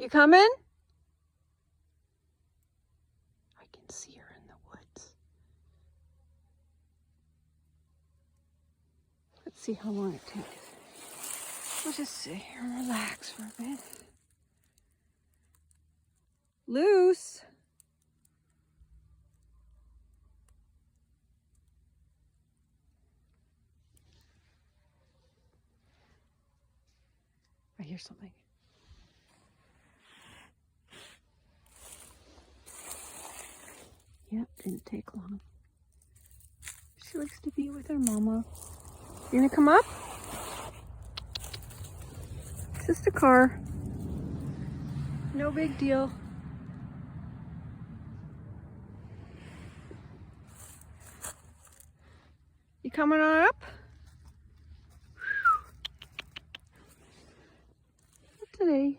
You coming? I can see her in the woods. Let's see how long it takes. We'll just sit here and relax for a bit. Luce. I hear something. Yep, didn't take long. She likes to be with her mama. You gonna come up? It's just a car. No big deal. You coming on up? Not today.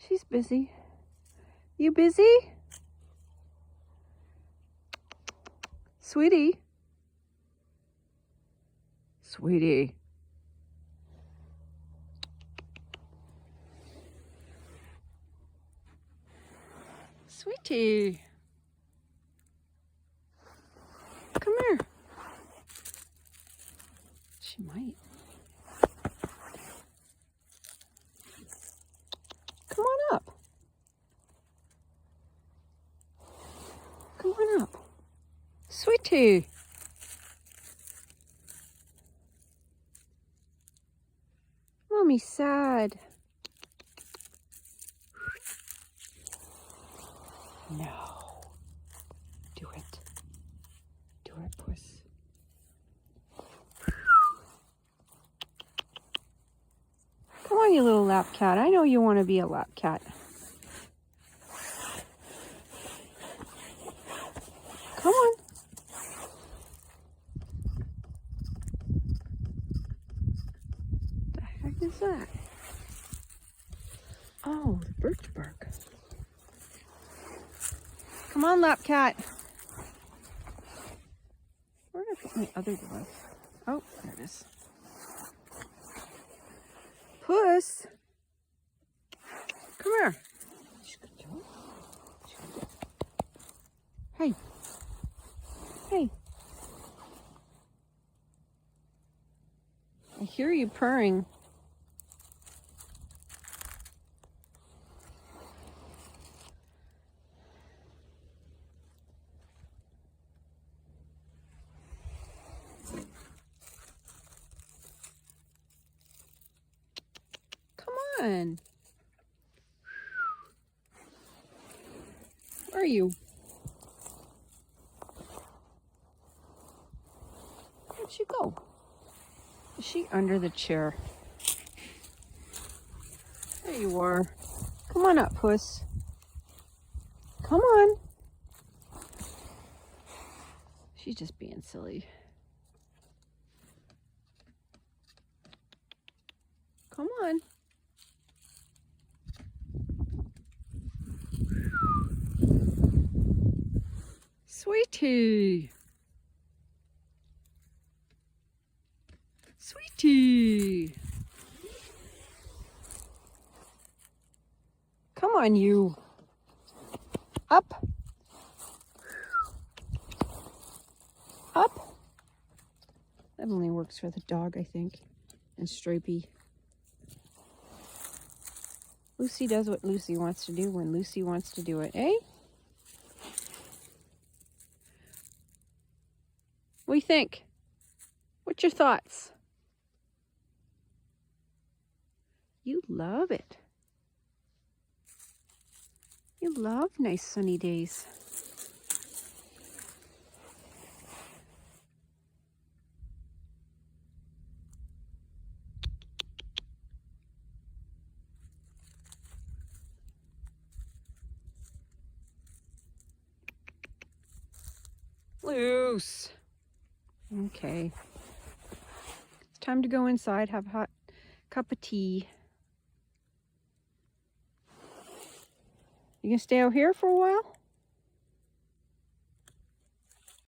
She's busy. You busy? Sweetie. Sweetie. Sweetie. Come here. She might. Come on up. Come on up. Sweetie. Mommy's sad. No. Do it. Do it, puss. Come on, you little lap cat. I know you want to be a lap cat. Come on. What the heck is that? Oh, the birch bark. Come on, lap cat. Where did I put my other glove? Oh, there it is. Puss. Come here. Hey. Hey. I hear you purring. Come on. Where are you? Where'd she go? Is she under the chair? There you are. Come on up, puss. Come on. She's just being silly. Come on. Sweetie. Sweetie. Come on, you. Up. Up. That only works for the dog, I think. And Stripey. Lucy does what Lucy wants to do when Lucy wants to do it, eh? What do you think? What's your thoughts? You love it. You love nice sunny days. Loose. Okay. It's time to go inside, have a hot cup of tea. You gonna stay out here for a while?